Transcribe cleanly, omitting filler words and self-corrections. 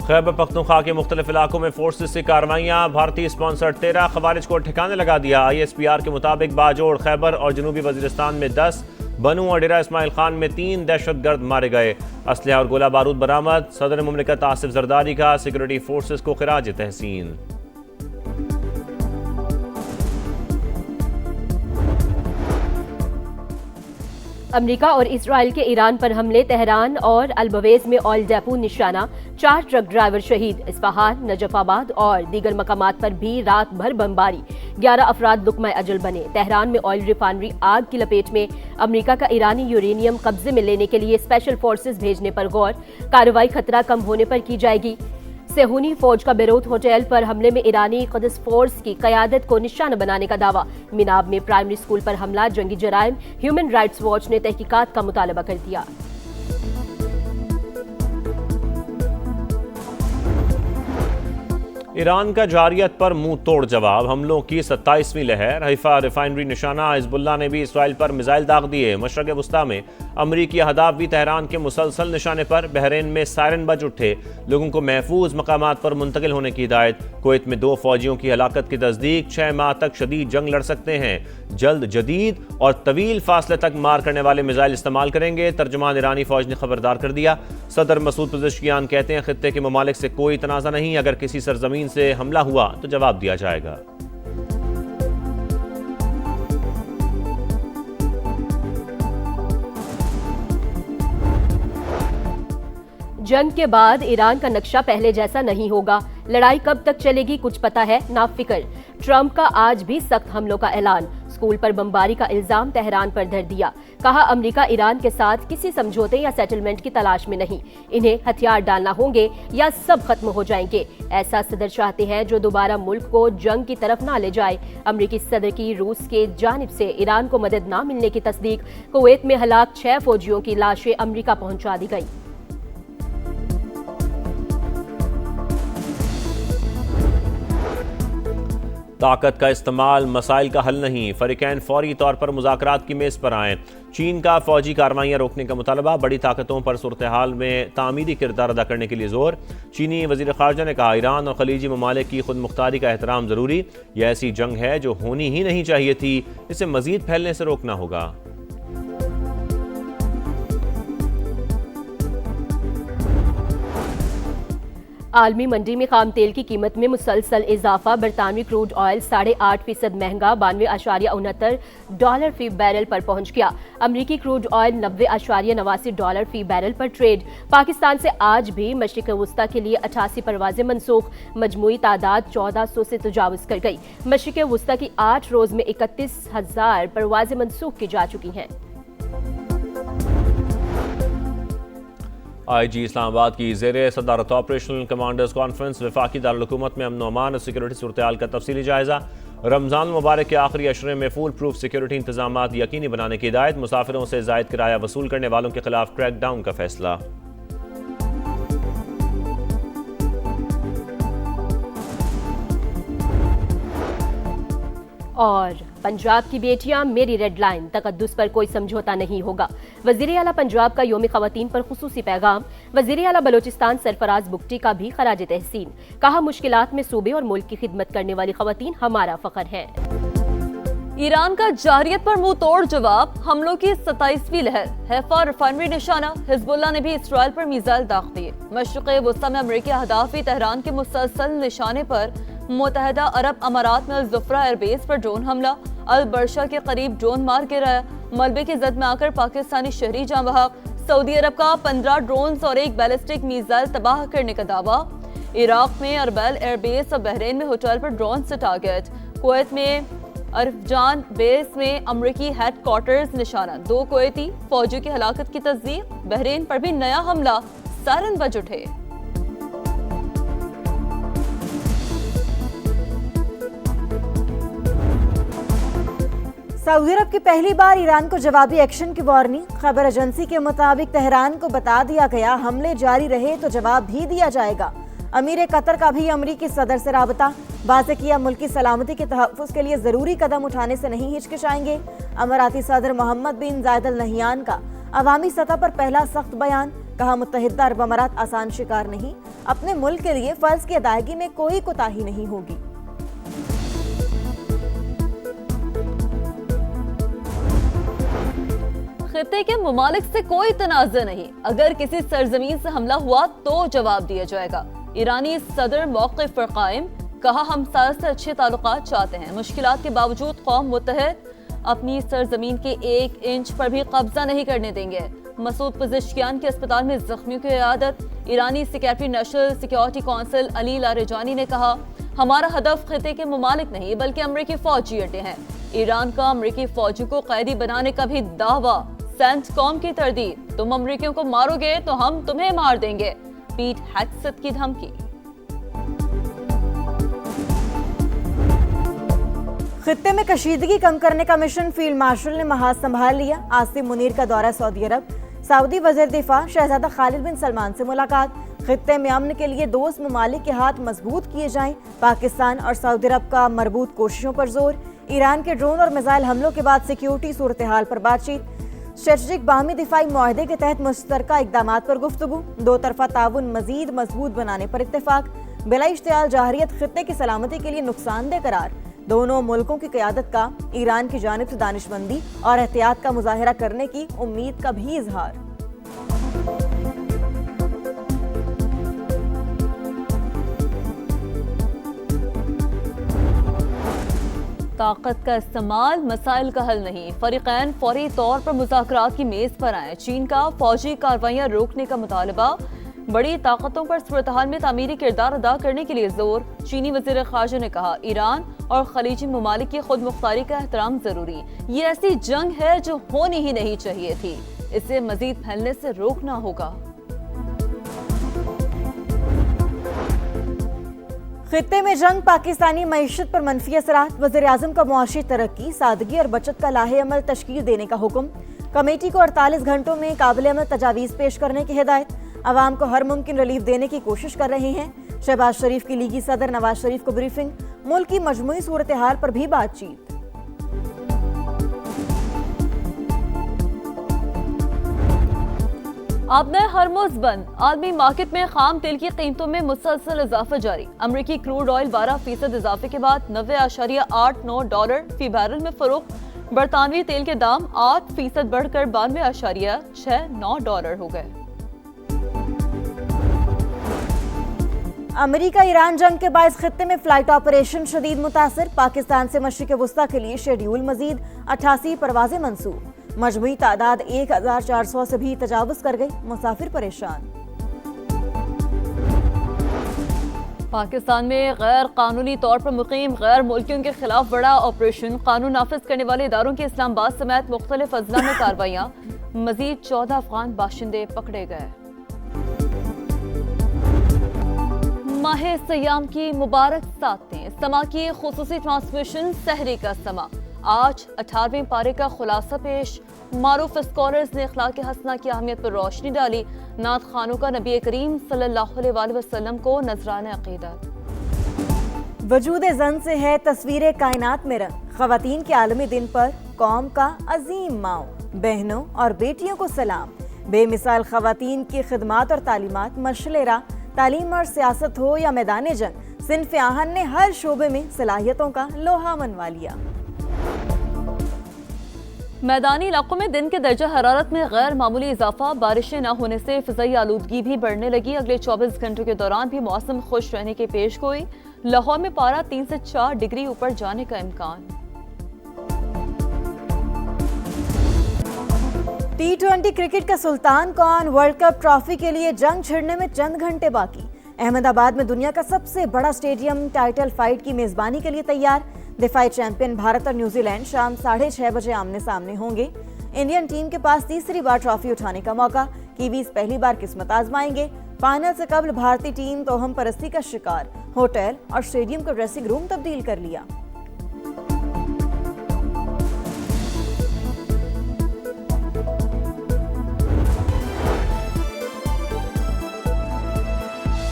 खैबर पख्तूनख्वा के मुख्तलिफ इलाकों में फोर्सेस से कार्रवाइयाँ, भारतीय स्पॉन्सर 13 खवारिज को ठिकाने लगा दिया। ISPR के मुताबिक बाजोड़, खैबर और जनूबी वजीरिस्तान में 10, बनू और डेरा इस्माइल खान में 3 दहशतगर्द मारे गए। असलहा और गोला बारूद बरामद। सदर मुमलिकत आसिफ जरदारी का सिक्योरिटी फोर्सेस को खिराज तहसीन। अमेरिका और इसराइल के ईरान पर हमले, तेहरान और अलबवेज में ऑयल डेपो निशाना, 4 ट्रक ड्राइवर शहीद। इस्फहान, नजफाबाद और दीगर मकामात पर भी रात भर बमबारी, 11 अफराद लुकमा अजल बने। तेहरान में ऑयल रिफाइनरी आग की लपेट में, अमेरिका का ईरानी यूरेनियम कब्जे में लेने के लिए स्पेशल फोर्सेस भेजने पर गौर, कार्रवाई खतरा कम होने पर की जाएगी। सेहूनी फौज का बेरूत होटल पर हमले में ईरानी क़ुद्स फोर्स की क़यादत को निशाना बनाने का दावा। मिनाब में प्राइमरी स्कूल पर हमला, जंगी जराइम, ह्यूमन राइट्स वॉच ने तहकीकात का मुतालबा कर दिया। ईरान का जारियत पर मुंह तोड़ जवाब, हमलों की 27वीं लहर। हैफा रिफाइनरी निशाना, हिजबुल्लाह ने भी इसराइल पर मिसाइल दाग दिए। मशरक़ वस्ता में अमरीकी अहदाफ भी तेहरान के मुसलसल निशाने पर। बहरीन में सायरन बज उठे, लोगों को महफूज मकामात पर मुंतकिल होने की हिदायत। कुवैत में 2 फौजियों की हलाकत की तस्दीक, 6 माह तक शदीद जंग लड़ सकते हैं। जल्द जदीद और तवील फासले तक मार करने वाले मिसाइल इस्तेमाल करेंगे, तर्जुमान ईरानी फौज ने खबरदार कर दिया। सदर मसूद पज़ेश्कियान कहते हैं, खित्ते के ममालिक से कोई तनाज़ा नहीं, अगर किसी सरजमीन से हमला हुआ तो जवाब दिया जाएगा। जंग के बाद ईरान का नक्शा पहले जैसा नहीं होगा। लड़ाई कब तक चलेगी कुछ पता है ना फिक्र। ट्रंप का आज भी सख्त हमलों का ऐलान। स्कूल पर बमबारी का इल्जाम तेहरान पर धर दिया। कहा, अमेरिका ईरान के साथ किसी समझौते या सेटलमेंट की तलाश में नहीं। इन्हें हथियार डालना होंगे या सब खत्म हो जाएंगे। ऐसा सदर चाहते हैं जो दोबारा मुल्क को जंग की तरफ ना ले जाए। अमेरिकी सदर की रूस के जानिब से ईरान को मदद ना मिलने की तस्दीक। कुवैत में हलाक 6 फौजियों की लाशें अमेरिका पहुंचा दी गई। ताकत का इस्तेमाल मसाइल का हल नहीं, फरीकैन फौरी तौर पर मुज़ाकरात की मेज़ पर आएँ। चीन का फौजी कार्रवाइयाँ रोकने का मुतालबा, बड़ी ताकतों पर सूरत हाल में तामीरी किरदार अदा करने के लिए जोर। चीनी वज़ीर ख़ारजा ने कहा, ईरान और खलीजी ममालिक की खुद मुख्तारी का एहतराम ज़रूरी। यह ऐसी जंग है जो होनी ही नहीं चाहिए थी, इसे मज़ीद फैलने से रोकना होगा। आलमी मंडी में खाम तेल की कीमत में मुसलसल इजाफा। बरतानवी क्रूड ऑयल 8.5% महंगा, $92.69 फी बैरल पर पहुंच गया। अमरीकी क्रूड ऑयल $90.89 फी बैरल पर ट्रेड। पाकिस्तान से आज भी मशरिक़ वस्ता के लिए 88 परवाजें मनसूख, मजमूई तादाद 1400 से तजावुज़ कर गई। मशरिक़ वस्ता की 8 रोज में 31,000 परवाजें मनसूख की जा चुकी हैं। IG इस्लामाबाद की ज़ेरे सदारत ऑपरेशनल कमांडर्स कॉन्फ्रेंस, वफाकी दारुल-हुकूमत में अमन व अमान और सिक्योरिटी सूरत-ए-हाल का तफसीली जायजा। रमज़ान मुबारक के आखिरी अशरे में फूल प्रूफ सिक्योरिटी इंतजामात यकीनी बनाने की हिदायत। मुसाफिरों से ज़ायद किराया वसूल करने वालों के खिलाफ क्रैकडाउन का फैसला। और पंजाब की बेटियां मेरी रेड लाइन, तकद्दुस पर कोई समझौता नहीं होगा। वज़ीर आला पंजाब का यौम ख़वातीन पर खुसूसी पैगाम। वज़ीर आला बलोचिस्तान सरफराज बुगटी का भी खराज तहसीन। कहा, मुश्किलात में सूबे और मुल्क की खिदमत करने वाली ख़वातीन हमारा फ़ख्र है। ईरान का जारियत पर मुंह तोड़ जवाब, हमलों की 27वीं लहर। हैफा रिफाइनरी निशाना, हिजबुल्लाह ने भी इसराइल पर मिसाइल दाग दिए। मशरिक़ वस्ता में अमरीकी अहदाफ भी तेहरान के मुसलसल निशाने पर। मुत्तहदा अरब अमारात में अल-ज़ुफ़रा एयरबेस पर ड्रोन हमला, अल-बरशा के करीब ड्रोन मार गिराया। मलबे की जद में आकर पाकिस्तानी शहरी जाँ बहक। सऊदी अरब का 15 ड्रोन और 1 बैलिस्टिक मिसाइल तबाह करने का दावा। इराक में अरबैल एयरबेस और बहरीन में होटल पर ड्रोन से टारगेट। कुवैत में अरफजान बेस में अमरीकी हेडक्वार्टर्स निशाना, 2 कुवैती फौजियों की हलाकत की तस्दीक। बहरीन पर भी नया हमला, सायरन बज उठे। सऊदी अरब की पहली बार ईरान को जवाबी एक्शन की वार्निंग। खबर एजेंसी के मुताबिक तेहरान को बता दिया गया, हमले जारी रहे तो जवाब भी दिया जाएगा। अमीर कतर का भी अमरीकी सदर से राबता। वाज़ेह किया, मुल्की सलामती के तहफ़्फ़ुज़ के लिए ज़रूरी कदम उठाने से नहीं हिचकिचाएंगे। अमाराती सदर मोहम्मद बिन ज़ायद अल नहयान का अवामी सतह पर पहला सख्त बयान। कहा, मुत्तहिदा अरब अमारात आसान शिकार नहीं, अपने मुल्क के लिए फर्ज की अदायगी में कोई कोताही नहीं होगी। खित्ते के ममालिक से कोई तनाज़ा नहीं, अगर किसी सरजमीन से हमला हुआ तो जवाब दिया जाएगा। ईरानी सदर मौक़िफ़ पर कायम, कहा हम साथ से अच्छे ताल्लुकात चाहते हैं, मुश्किलात के बावजूद कौम मुत्तहद, अपनी सरजमीन के 1 इंच पर भी कब्जा नहीं करने देंगे। मसूद पज़िश्कियान के अस्पताल में जख्मियों की इयादत। ईरानी secretary national security council Ali Larijani ने कहा हमारा हदफ खित्ते के ममालिक नहीं बल्कि अमरीकी फौजी अड्डे हैं। ईरान का अमरीकी फौजी को कैदी बनाने का भी दावा। सेंटकॉम की तरदीद, तुम अमरीकियों को मारोगे तो हम तुम्हें मार देंगे, पीट हेग्सेथ की धमकी। खित्ते में कशीदगी कम करने का मिशन फील्ड मार्शल ने महाज संभाल लिया। आसिम मुनीर का दौरा सऊदी अरब। सऊदी वज़ीर दिफा शहजादा खालिद बिन सलमान से मुलाकात। खित्ते में अमन के लिए दोस्त ममालिक के हाथ मजबूत किए जाएं। पाकिस्तान और सऊदी अरब का मरबूत कोशिशों पर जोर। ईरान के ड्रोन और मिसाइल हमलों के बाद सिक्योरिटी सूरत हाल पर बातचीत। स्ट्रेटेजिक बाहमी दिफाई मुआहदे के तहत मुश्तरका इक़दामात पर गुफ्तगू। 2 तरफ़ा ताउन मजीद मजबूत बनाने पर इत्तेफाक। बिला इश्तियाल जाहरियत खित्ते की सलामती के लिए नुकसानदेह करार। दोनों मुल्कों की क़यादत का ईरान की जानिब से दानिशमंदी और एहतियात का मुजाहिरा करने की उम्मीद का भी इजहार। ताकत का इस्तेमाल मसाइल का हल नहीं, फरीकैन फौरी तौर पर मुज़ाकरात की मेज पर आए। चीन का फौजी कार्रवाइयां रोकने का मुतालबा। बड़ी ताकतों पर सूरत हाल में तामीरी किरदार अदा करने के लिए जोर। चीनी वज़ीर ख़ारजा ने कहा ईरान और खलीजी ममालिक की खुद मुख्तारी का एहतराम जरूरी। ये ऐसी जंग है जो होनी ही नहीं चाहिए थी, इसे मजीद फैलने से रोकना होगा। खित्ते में जंग पाकिस्तानी मईशत पर मनफी असरात। वज़ीर आज़म का मुआशी तरक्की, सादगी और बचत का लाहे अमल तश्कील देने का हुक्म। कमेटी को 48 घंटों में काबिल अमल तजावीज़ पेश करने की हिदायत। अवाम को हर मुमकिन रिलीफ देने की कोशिश कर रहे हैं। शहबाज शरीफ की लीगी सदर नवाज शरीफ को ब्रीफिंग। मुल्क की मजमूई सूरत हाल पर भी बातचीत। अब नए हरमुज बंद। आलमी मार्केट में खाम तेल की कीमतों में मुसलसल इजाफा जारी। अमरीकी क्रूड ऑयल 12% इजाफे के बाद $90.89 फी बैरल में फरोख्त। बरतानवी तेल के दाम 8% बढ़कर $92.69 हो गए। अमेरिका ईरान जंग के बायस खित्ते में फ्लाइट ऑपरेशन शदीद मुतासर। पाकिस्तान से मशरिक वुस्ता के लिए शेड्यूल मजीद 88 परवाजें मंसूब। मजमूई तादाद 1400 से भी तजावुज कर गई। मुसाफिर परेशान। पाकिस्तान में गैर कानूनी तौर पर मुकीम गैर मुल्कियों के खिलाफ बड़ा ऑपरेशन। कानून नाफिज करने वाले इदारों की इस्लामाबाद समेत मुख्तलिफ अजला में कार्रवाइयाँ। मजीद 14 अफगान बाशिंदे पकड़े गए। माह सयाम की मुबारक सातें। समा की खुसूसी ट्रांसमिशन सहरी का समा। आज 18वें पारे का खुलासा पेश। मारूफ स्कॉलर्स ने अखलाक हसना की अहमियत पर रोशनी डाली। नात खानों का नबी करीम सल्लल्लाहु अलैहि वसल्लम को नजराने अकीदत। वजूद जन से है तस्वीर कायनात में रंग। ख़वातीन के आलमी दिन पर कौम का अजीम माओ बहनों और बेटियों को सलाम। बेमिसाल ख़वातीन की खिदमात और तालीमात मशलेरा। तालीम और सियासत हो या मैदान जंग, सिन्फ आहन ने हर शोबे में सलाहियतों का लोहा मनवा लिया। मैदानी इलाकों में दिन के दर्जा हरारत में गैर मामूली इजाफा। बारिशें न होने से फ़िज़ाई आलूदगी भी बढ़ने लगी। अगले 24 घंटों के दौरान भी मौसम खुश रहने की पेश गोई। लाहौर में पारा 3 से 4 डिग्री ऊपर जाने का इम्कान। T20 क्रिकेट का सुल्तान कौन? वर्ल्ड कप ट्रॉफी के लिए जंग छिड़ने में चंद घंटे बाकी। अहमदाबाद में दुनिया का सबसे बड़ा स्टेडियम टाइटल फाइट की मेजबानी के लिए तैयार। दिफाई चैंपियन भारत और न्यूजीलैंड शाम 6:30 बजे आमने सामने होंगे। इंडियन टीम के पास तीसरी बार ट्रॉफी उठाने का मौका। कीवीज पहली बार किस्मत आजमाएंगे। फाइनल से कबल भारतीय टीम तोहम परस्ती का शिकार। होटल और स्टेडियम का ड्रेसिंग रूम तब्दील कर लिया।